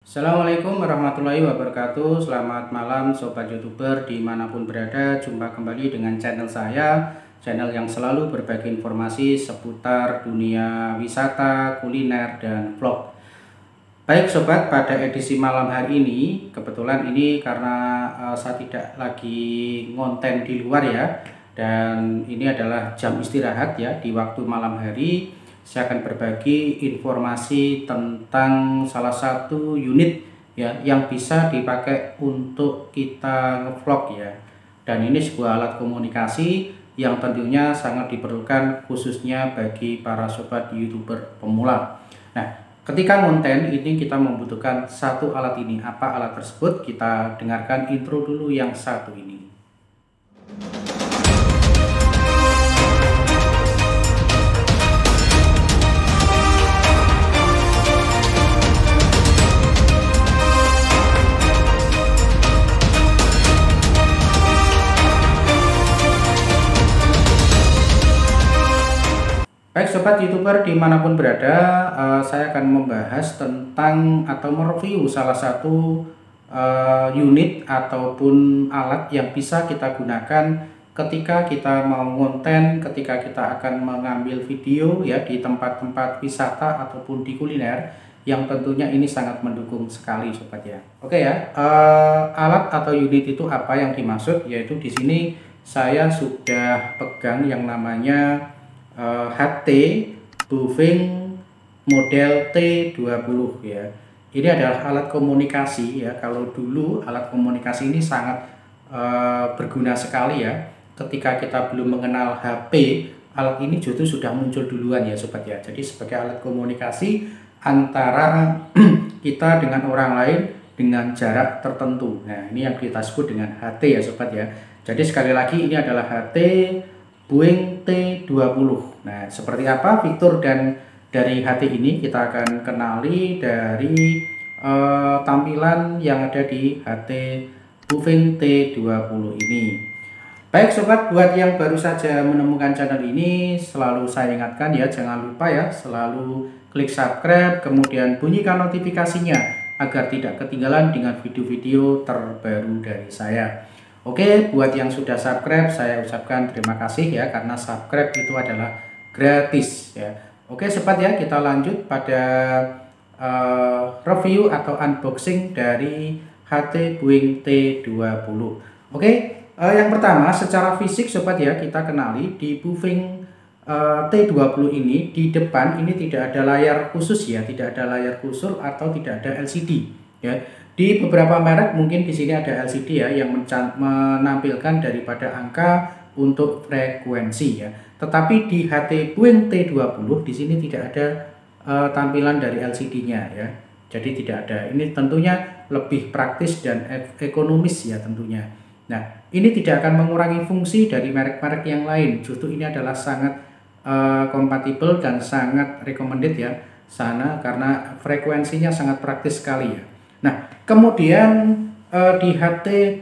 Assalamualaikum warahmatullahi wabarakatuh. Selamat malam sobat youtuber dimanapun berada. Jumpa kembali dengan channel saya, channel yang selalu berbagi informasi seputar dunia wisata, kuliner, dan vlog. Baik sobat, pada edisi malam hari ini kebetulan ini karena saya tidak lagi ngonten di luar ya, dan ini adalah jam istirahat ya di waktu malam hari. Saya akan berbagi informasi tentang salah satu unit ya yang bisa dipakai untuk kita ngevlog ya. Dan ini sebuah alat komunikasi yang tentunya sangat diperlukan khususnya bagi para sobat YouTuber pemula. Nah, ketika konten ini kita membutuhkan satu alat ini. Apa alat tersebut? Kita dengarkan intro dulu yang satu ini. Baik sobat youtuber dimanapun berada, saya akan membahas tentang atau mereview salah satu unit ataupun alat yang bisa kita gunakan ketika kita mau konten, ketika kita akan mengambil video ya di tempat-tempat wisata ataupun di kuliner, yang tentunya ini sangat mendukung sekali sobat ya. Oke ya, alat atau unit itu apa yang dimaksud? Yaitu di sini saya sudah pegang yang namanya HT Bufing model T20 ya. Ini adalah alat komunikasi ya. Kalau dulu alat komunikasi ini sangat berguna sekali ya. Ketika kita belum mengenal HP, alat ini justru sudah muncul duluan ya sobat ya. Jadi sebagai alat komunikasi antara kita dengan orang lain dengan jarak tertentu. Nah, ini yang kita sebut dengan HT ya sobat ya. Jadi sekali lagi ini adalah HT Boeing T20. Nah, seperti apa fitur dan dari HT ini kita akan kenali dari tampilan yang ada di HT Boeing T20 ini. Baik sobat, buat yang baru saja menemukan channel ini, selalu saya ingatkan ya, jangan lupa ya, selalu klik subscribe, kemudian bunyikan notifikasinya agar tidak ketinggalan dengan video-video terbaru dari saya. Oke, buat yang sudah subscribe, saya ucapkan terima kasih ya, karena subscribe itu adalah gratis ya. Oke sobat ya, kita lanjut pada review atau unboxing dari HT Boeing T20. Oke, yang pertama secara fisik sobat ya, kita kenali di Boeing T20 ini di depan ini tidak ada layar khusus ya, tidak ada layar khusus atau tidak ada LCD ya. Di beberapa merek mungkin di sini ada LCD ya yang menampilkan daripada angka untuk frekuensi ya. Tetapi di HT Boeing T20 di sini tidak ada tampilan dari LCD-nya ya. Jadi tidak ada. Ini tentunya lebih praktis dan ekonomis ya tentunya. Nah, ini tidak akan mengurangi fungsi dari merek-merek yang lain. Justru ini adalah sangat kompatibel dan sangat recommended ya sana karena frekuensinya sangat praktis sekali ya. Nah, kemudian di HT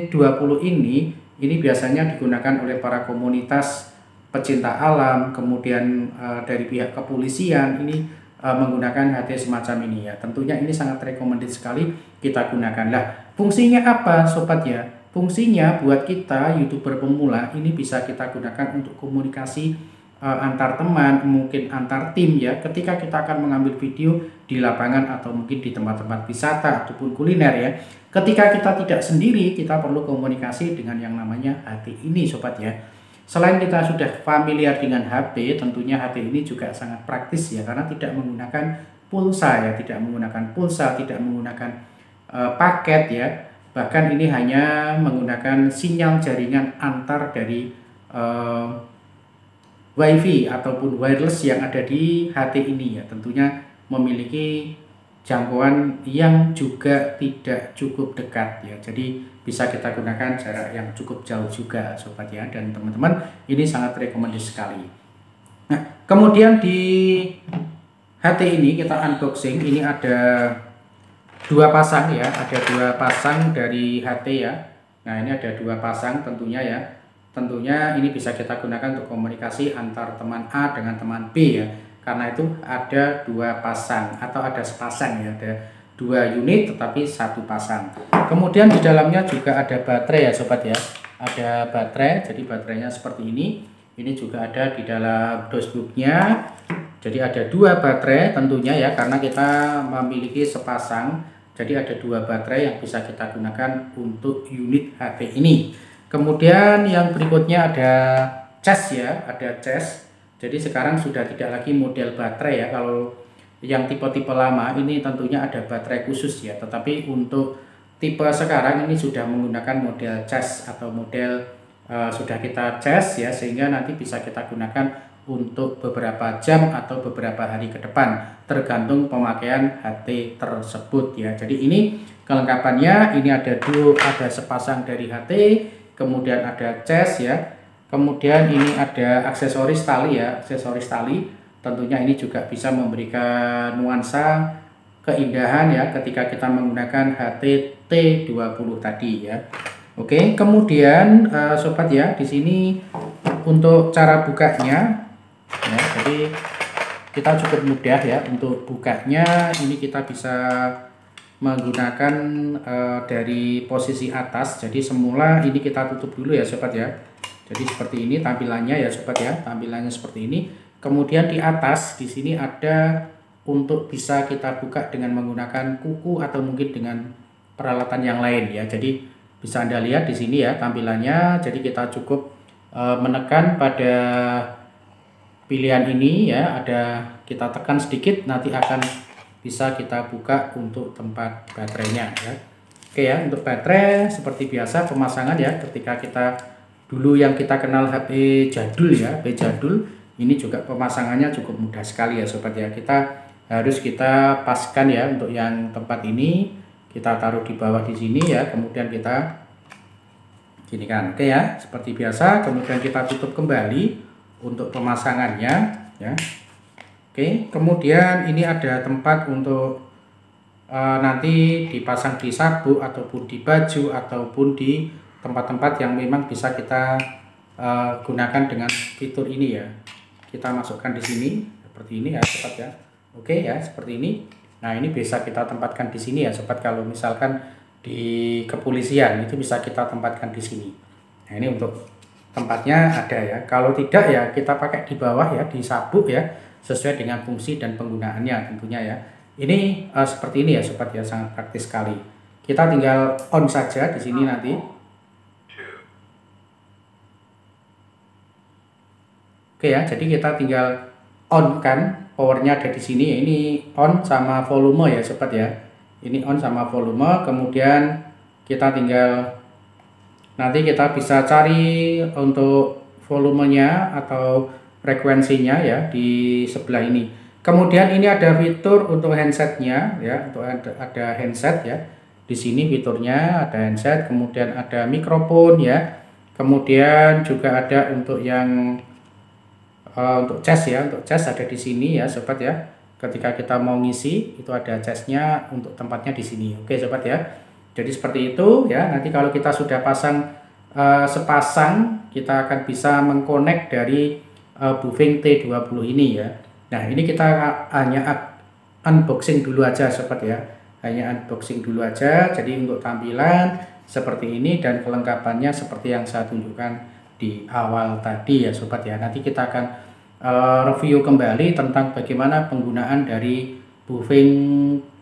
T20 ini biasanya digunakan oleh para komunitas pecinta alam, kemudian dari pihak kepolisian ini menggunakan HT semacam ini ya. Tentunya ini sangat recommended sekali kita gunakan. Lah, fungsinya apa sobat ya? Fungsinya buat kita YouTuber pemula ini bisa kita gunakan untuk komunikasi antar teman, mungkin antar tim ya, ketika kita akan mengambil video di lapangan atau mungkin di tempat-tempat wisata ataupun kuliner ya. Ketika kita tidak sendiri, kita perlu komunikasi dengan yang namanya HT ini sobat ya. Selain kita sudah familiar dengan HP, tentunya HT ini juga sangat praktis ya, karena tidak menggunakan pulsa ya, tidak menggunakan pulsa, tidak menggunakan paket ya. Bahkan ini hanya menggunakan sinyal jaringan antar dari WiFi ataupun wireless yang ada di HT ini ya, tentunya memiliki jangkauan yang juga tidak cukup dekat ya. Jadi bisa kita gunakan jarak yang cukup jauh juga sobat ya, dan teman-teman ini sangat recommended sekali. Nah, kemudian di HT ini kita unboxing, ini ada dua pasang ya, ada dua pasang dari HT ya. Nah, ini ada dua pasang tentunya ya. Tentunya ini bisa kita gunakan untuk komunikasi antar teman A dengan teman B ya. Karena itu ada dua pasang atau ada sepasang ya, ada 2 unit tetapi satu pasang. Kemudian di dalamnya juga ada baterai ya sobat ya. Ada baterai, jadi baterainya seperti ini. Ini juga ada di dalam dashboardnya. Jadi ada 2 baterai tentunya ya, karena kita memiliki sepasang. Jadi ada 2 baterai yang bisa kita gunakan untuk unit HP ini. Kemudian yang berikutnya ada cas ya, ada cas. Jadi sekarang sudah tidak lagi model baterai ya. Kalau yang tipe-tipe lama ini tentunya ada baterai khusus ya. Tetapi untuk tipe sekarang ini sudah menggunakan model cas atau model sudah kita cas ya, sehingga nanti bisa kita gunakan untuk beberapa jam atau beberapa hari ke depan tergantung pemakaian HT tersebut ya. Jadi ini kelengkapannya, ini ada sepasang dari HT, kemudian ada cas ya, kemudian ini ada aksesoris tali ya, aksesoris tali. Tentunya ini juga bisa memberikan nuansa keindahan ya ketika kita menggunakan HT T20 tadi ya. Oke, kemudian sobat ya, di sini untuk cara bukanya ya, jadi kita cukup mudah ya untuk bukanya. Ini kita bisa menggunakan dari posisi atas. Jadi semula ini kita tutup dulu ya sobat ya. Jadi seperti ini tampilannya ya sobat ya, tampilannya seperti ini. Kemudian di atas di sini ada untuk bisa kita buka dengan menggunakan kuku atau mungkin dengan peralatan yang lain ya. Jadi bisa Anda lihat di sini ya tampilannya. Jadi kita cukup menekan pada pilihan ini ya, ada kita tekan sedikit nanti akan bisa kita buka untuk tempat baterainya ya. Oke ya, untuk baterai seperti biasa pemasangan ya, ketika kita dulu yang kita kenal HP jadul ya, HP jadul ini juga pemasangannya cukup mudah sekali ya sobat ya. Kita paskan ya, untuk yang tempat ini kita taruh di bawah di sini ya, kemudian kita gini kan. Oke ya, seperti biasa, kemudian kita tutup kembali untuk pemasangannya ya. Oke, kemudian ini ada tempat untuk nanti dipasang di sabuk ataupun di baju ataupun di tempat-tempat yang memang bisa kita gunakan dengan fitur ini ya. Kita masukkan di sini seperti ini ya sobat ya. Oke ya, seperti ini. Nah, ini bisa kita tempatkan di sini ya sobat. Kalau misalkan di kepolisian itu bisa kita tempatkan di sini. Nah, ini untuk tempatnya ada ya. Kalau tidak ya kita pakai di bawah ya, di sabuk ya, sesuai dengan fungsi dan penggunaannya tentunya ya. Ini seperti ini ya sobat ya, sangat praktis sekali. Kita tinggal on saja di sini nanti. Oke ya, jadi kita tinggal on kan, powernya ada di sini. Ini on sama volume ya sobat ya. Ini on sama volume, kemudian kita tinggal nanti kita bisa cari untuk volumenya atau frekuensinya ya di sebelah ini. Kemudian ini ada fitur untuk handsetnya ya, untuk ada handset ya. Di sini fiturnya ada handset, kemudian ada mikrofon ya. Kemudian juga ada untuk yang untuk cas ya, untuk cas ada di sini ya sobat ya. Ketika kita mau ngisi itu ada casnya untuk tempatnya di sini. Oke sobat ya. Jadi seperti itu ya. Nanti kalau kita sudah pasang sepasang, kita akan bisa mengkonek dari Bufing T20 ini ya. Nah, ini kita hanya unboxing dulu aja sobat ya. Hanya unboxing dulu aja. Jadi untuk tampilan seperti ini dan kelengkapannya seperti yang saya tunjukkan di awal tadi ya sobat ya. Nanti kita akan review kembali tentang bagaimana penggunaan dari Bufing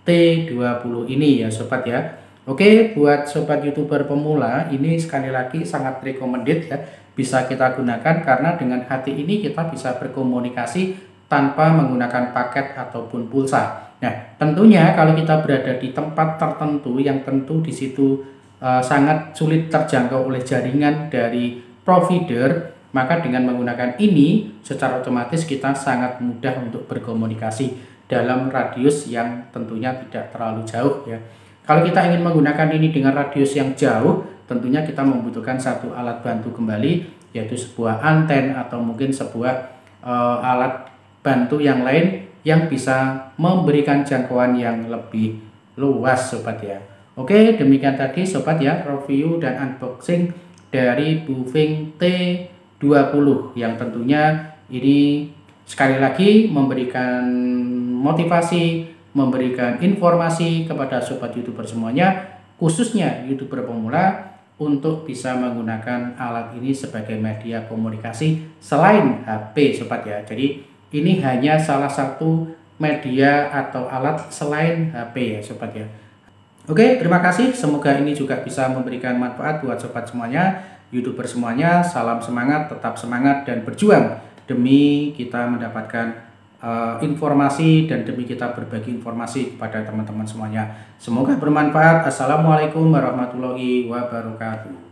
T20 ini ya sobat ya. Oke, buat sobat YouTuber pemula ini sekali lagi sangat recommended ya, bisa kita gunakan karena dengan HT ini kita bisa berkomunikasi tanpa menggunakan paket ataupun pulsa. Nah, tentunya kalau kita berada di tempat tertentu yang tentu di situ sangat sulit terjangkau oleh jaringan dari provider, maka dengan menggunakan ini secara otomatis kita sangat mudah untuk berkomunikasi dalam radius yang tentunya tidak terlalu jauh ya. Kalau kita ingin menggunakan ini dengan radius yang jauh, tentunya kita membutuhkan satu alat bantu kembali, yaitu sebuah anten atau mungkin sebuah alat bantu yang lain yang bisa memberikan jangkauan yang lebih luas sobat ya. Oke, demikian tadi sobat ya, review dan unboxing dari Bufing T20 yang tentunya ini sekali lagi memberikan motivasi memberikan informasi kepada sobat YouTuber semuanya, khususnya YouTuber pemula, untuk bisa menggunakan alat ini sebagai media komunikasi selain HP sobat ya. Jadi ini hanya salah satu media atau alat selain HP ya sobat ya. Oke, terima kasih. Semoga ini juga bisa memberikan manfaat buat sobat semuanya, YouTuber semuanya. Salam semangat, tetap semangat dan berjuang demi kita mendapatkan informasi dan demi kita berbagi informasi kepada teman-teman semuanya. Semoga bermanfaat. Assalamualaikum warahmatullahi wabarakatuh.